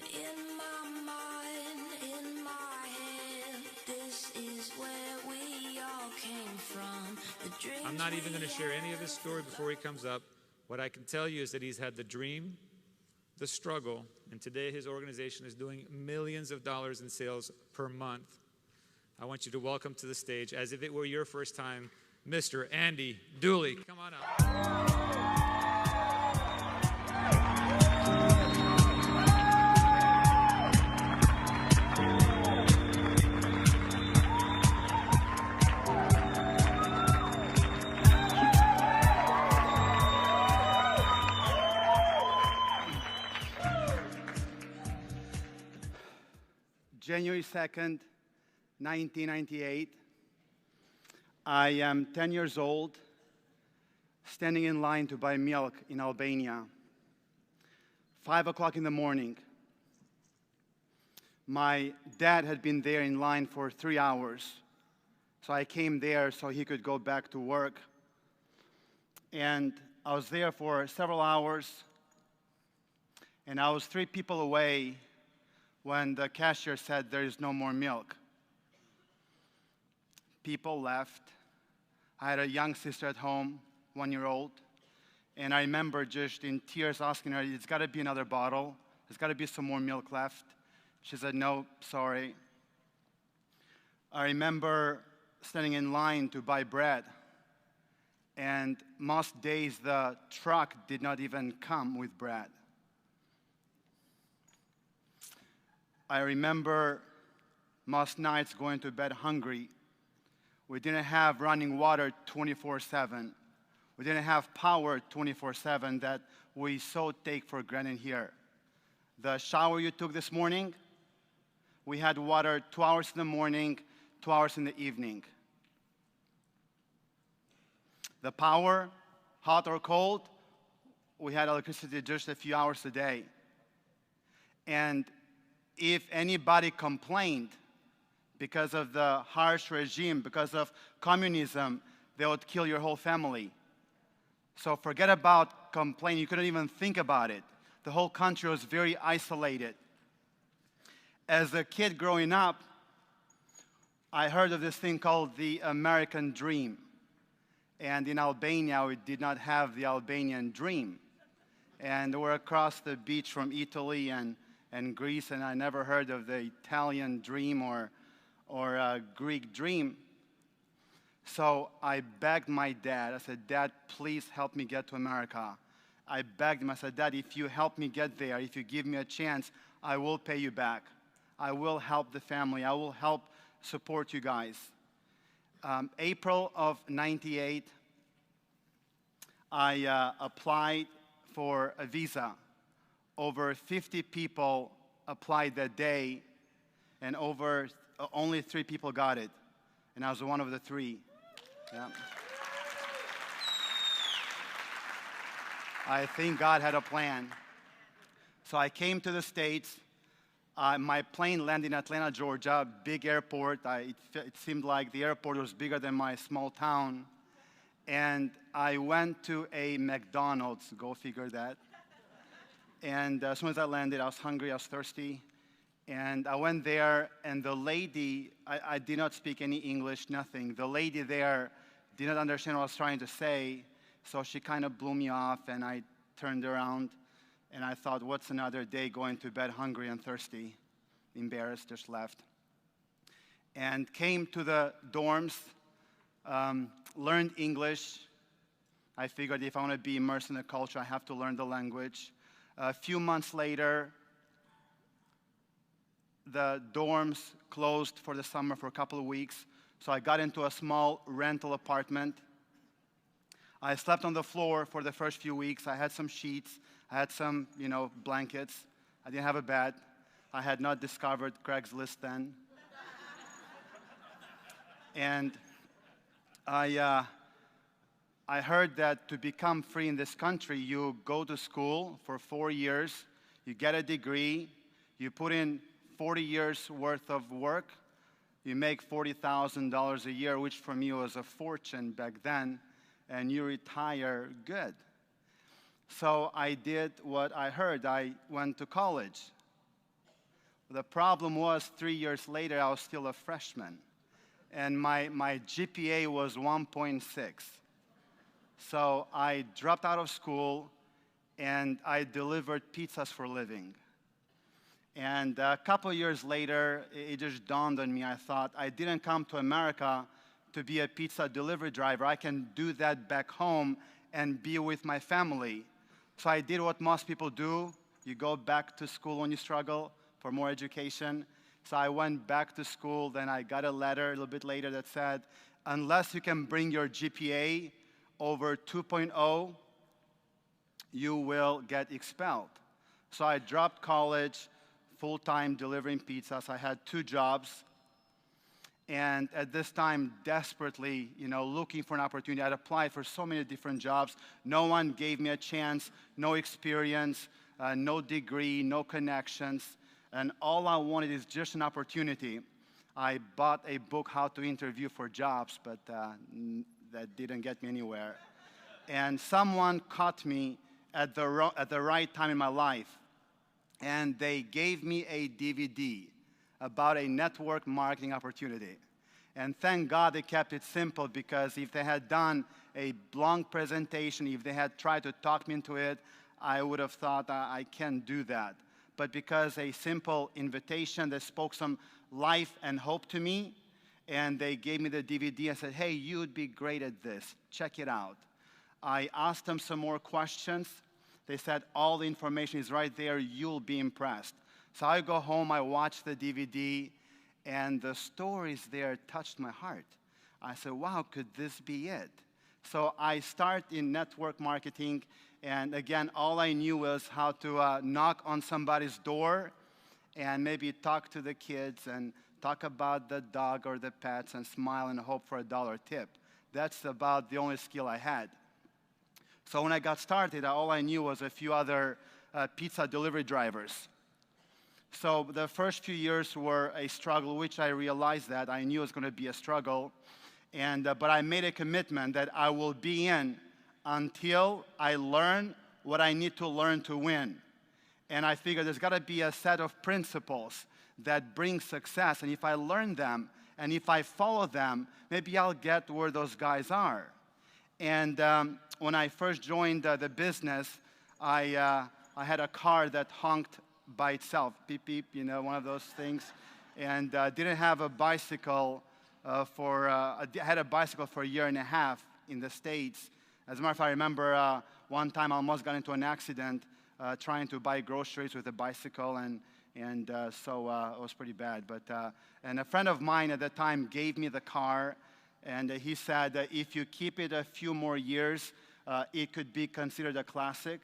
In my mind, in my head, this is where we all came from. I'm not even going to share any of his story before he comes up. What I can tell you is that he's had the dream, the struggle, and today his organization is doing millions of dollars in sales per month. I want you to welcome to the stage, as if it were your first time, Mr. Andi Duli. Come on up. January 2nd, 1998. I am 10 years old, standing in line to buy milk in Albania. 5 o'clock in the morning. My dad had been there in line for 3 hours. So I came there so he could go back to work. And I was there for several hours. And I was 3 people away when the cashier said there is no more milk. People left. I had a young sister at home, 1-year-old, and I remember just in tears asking her, "It's got to be another bottle. There's got to be some more milk left." She said, "No, sorry." I remember standing in line to buy bread, and most days the truck did not even come with bread. I remember most nights going to bed hungry. We didn't have running water 24/7. We didn't have power 24/7 that we so take for granted here. The shower you took this morning, we had water 2 hours in the morning, 2 hours in the evening. The power, hot or cold, we had electricity just a few hours a day. And if anybody complained because of the harsh regime, because of communism, they would kill your whole family. So forget about complaining. You couldn't even think about it. The whole country was very isolated. As a kid growing up, I heard of this thing called the American dream. And in Albania, we did not have the Albanian dream. And we're across the beach from Italy and Greece, and I never heard of the Italian dream or Greek dream. So I begged my dad. I said, "Dad, please help me get to America." I begged him. I said, "Dad, if you help me get there, if you give me a chance, I will pay you back. I will help the family. I will help support you guys." April of '98, I applied for a visa. Over 50 people applied that day, and only 3 people got it. And I was one of the 3. Yeah. I think God had a plan. So I came to the States. My plane landed in Atlanta, Georgia, big airport. It seemed like the airport was bigger than my small town. And I went to a McDonald's, go figure that. And as soon as I landed, I was hungry, I was thirsty. And I went there, and the lady, I did not speak any English, nothing. The lady there did not understand what I was trying to say, so she kind of blew me off, and I turned around, and I thought, what's another day going to bed hungry and thirsty? Embarrassed, just left. And came to the dorms, learned English. I figured if I want to be immersed in the culture, I have to learn the language. A few months later, the dorms closed for the summer for a couple of weeks, so I got into a small rental apartment. I slept on the floor for the first few weeks. I had some sheets. I had some, blankets. I didn't have a bed. I had not discovered Craigslist then. And I heard that to become free in this country, you go to school for 4 years, you get a degree, you put in 40 years worth of work, you make $40,000 a year, which for me was a fortune back then, and you retire good. So I did what I heard. I went to college. The problem was 3 years later, I was still a freshman. And my GPA was 1.6. So I dropped out of school, and I delivered pizzas for a living. And a couple years later, it just dawned on me. I thought, I didn't come to America to be a pizza delivery driver. I can do that back home and be with my family. So I did what most people do. You go back to school when you struggle for more education. So I went back to school. Then I got a letter a little bit later that said, unless you can bring your GPA over 2.0, you will get expelled. So I dropped college, full-time delivering pizzas. I had 2 jobs. And at this time, desperately, looking for an opportunity. I'd applied for so many different jobs. No one gave me a chance, no experience, no degree, no connections. And all I wanted is just an opportunity. I bought a book, How to Interview for Jobs, but that didn't get me anywhere. And someone caught me at the right time in my life. And they gave me a DVD about a network marketing opportunity. And thank God they kept it simple, because if they had done a long presentation, if they had tried to talk me into it, I would have thought, I can't do that. But because a simple invitation that spoke some life and hope to me, and they gave me the DVD and said, hey, you'd be great at this. Check it out. I asked them some more questions. They said, all the information is right there. You'll be impressed. So I go home, I watch the DVD, and the stories there touched my heart. I said, wow, could this be it? So I start in network marketing, and again, all I knew was how to knock on somebody's door and maybe talk to the kids and talk about the dog or the pets and smile and hope for a $1 tip. That's about the only skill I had. So when I got started, all I knew was a few other pizza delivery drivers. So the first few years were a struggle, which I realized that. I knew it was going to be a struggle. But I made a commitment that I will be in until I learn what I need to learn to win. And I figured there's got to be a set of principles that bring success. And if I learn them, and if I follow them, maybe I'll get where those guys are. And when I first joined the business, I had a car that honked by itself, beep, beep, one of those things. And didn't have a bicycle I had a bicycle for a year and a half in the States. As a matter of fact, I remember one time I almost got into an accident trying to buy groceries with a bicycle, and so it was pretty bad. And a friend of mine at the time gave me the car, and he said that if you keep it a few more years, it could be considered a classic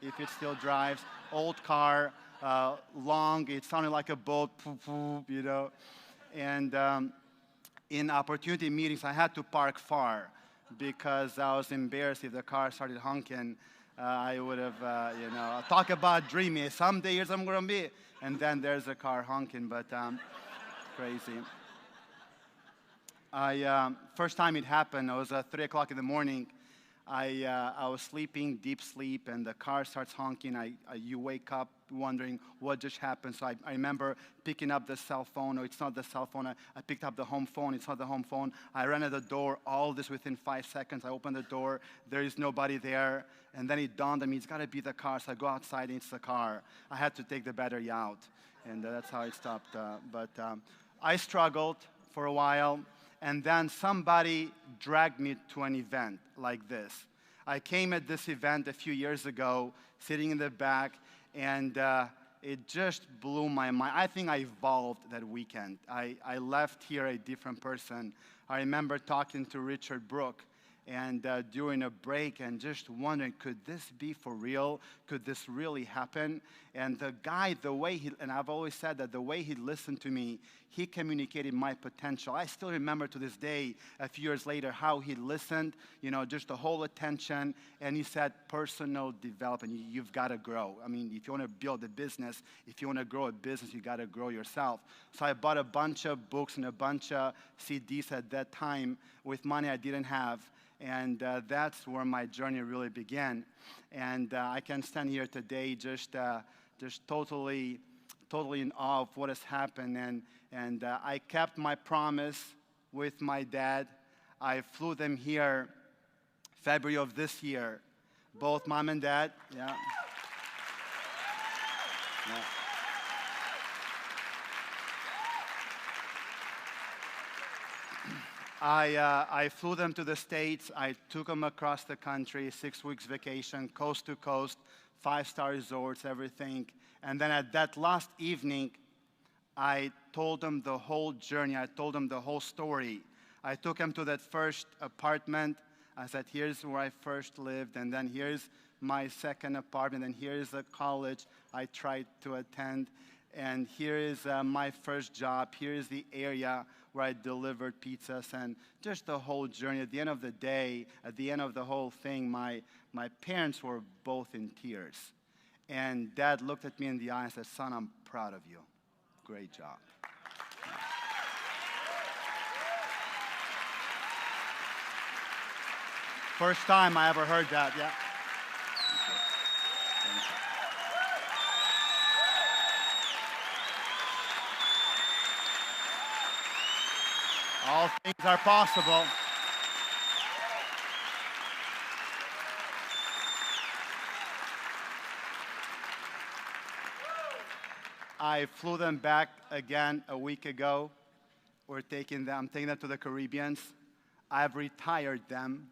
if it still drives. Old car, long, it sounded like a boat, And in opportunity meetings, I had to park far because I was embarrassed if the car started honking. I would have, talk about dreaming. Someday here's I'm going to be. And then there's a car honking, but crazy. First time it happened, it was 3 o'clock in the morning. I was sleeping, deep sleep, and the car starts honking. You wake up wondering what just happened. So I remember picking up the cell phone. No, it's not the cell phone. I picked up the home phone. It's not the home phone. I ran at the door. All this within 5 seconds. I opened the door. There is nobody there. And then it dawned on me, it's got to be the car. So I go outside, and it's the car. I had to take the battery out, and that's how it stopped. But I struggled for a while. And then somebody dragged me to an event like this. I came at this event a few years ago, sitting in the back, and it just blew my mind. I think I evolved that weekend. I left here a different person. I remember talking to Richard Brooke, and during a break, and just wondering, could this be for real? Could this really happen? And the guy, and I've always said that the way he listened to me, he communicated my potential. I still remember to this day, a few years later, how he listened, just the whole attention, and he said, personal development, you've got to grow. I mean, if you want to build a business, if you want to grow a business, you got to grow yourself. So I bought a bunch of books and a bunch of CDs at that time with money I didn't have. And that's where my journey really began. And I can stand here today just totally totally in awe of what has happened. And I kept my promise with my dad. I flew them here February of this year, both mom and dad. Yeah. Yeah. I flew them to the States. I took them across the country, 6 weeks vacation, coast to coast, 5-star resorts, everything. And then at that last evening, I told them the whole journey. I told them the whole story. I took them to that first apartment. I said, here's where I first lived, and then here's my second apartment, and here's the college I tried to attend, and here is my first job. Here is the area where I delivered pizzas, and just the whole journey. At the end of the day, at the end of the whole thing, my parents were both in tears. And Dad looked at me in the eye and said, son, I'm proud of you. Great job. First time I ever heard that, yeah. Thank you. All things are possible. I flew them back again a week ago. I'm taking them to the Caribbean. I've retired them,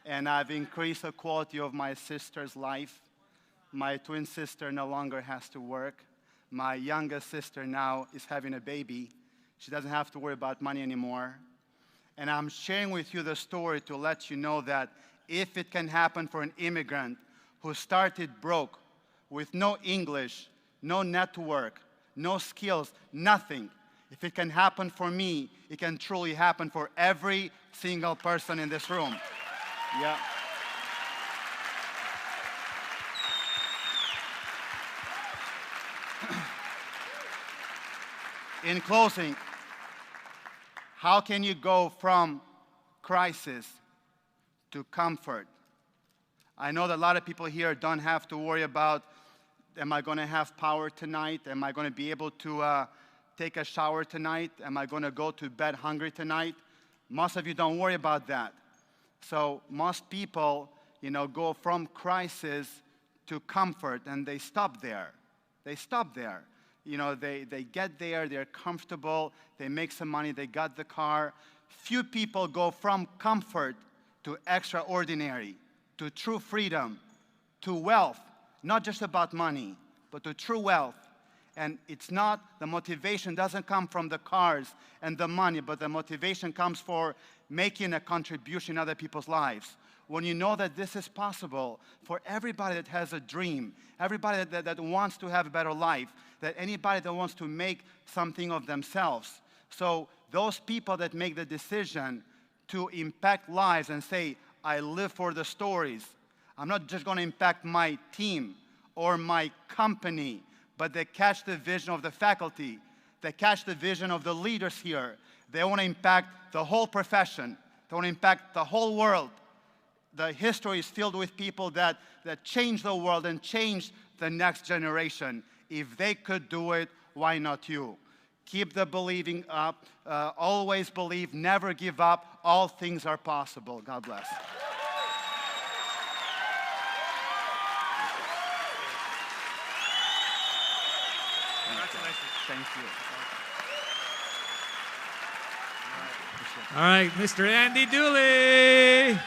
and I've increased the quality of my sister's life. My twin sister no longer has to work. My youngest sister now is having a baby. She doesn't have to worry about money anymore. And I'm sharing with you the story to let you know that if it can happen for an immigrant who started broke with no English, no network, no skills, nothing, if it can happen for me, it can truly happen for every single person in this room. Yeah. In closing, how can you go from crisis to comfort? I know that a lot of people here don't have to worry about, am I going to have power tonight? Am I going to be able to take a shower tonight? Am I going to go to bed hungry tonight? Most of you don't worry about that. So most people, go from crisis to comfort, and they stop there. They stop there. They get there, they're comfortable, they make some money, they got the car. Few people go from comfort to extraordinary, to true freedom, to wealth. Not just about money, but to true wealth. And it's not, the motivation doesn't come from the cars and the money, but the motivation comes for making a contribution in other people's lives. When you know that this is possible for everybody that has a dream, everybody that wants to have a better life, that anybody that wants to make something of themselves. So those people that make the decision to impact lives and say, I live for the stories. I'm not just going to impact my team or my company, but they catch the vision of the faculty. They catch the vision of the leaders here. They want to impact the whole profession. They want to impact the whole world. The history is filled with people that changed the world and changed the next generation. If they could do it, why not you? Keep the believing up. Always believe. Never give up. All things are possible. God bless. Thank you. All right, Mr. Andi Duli.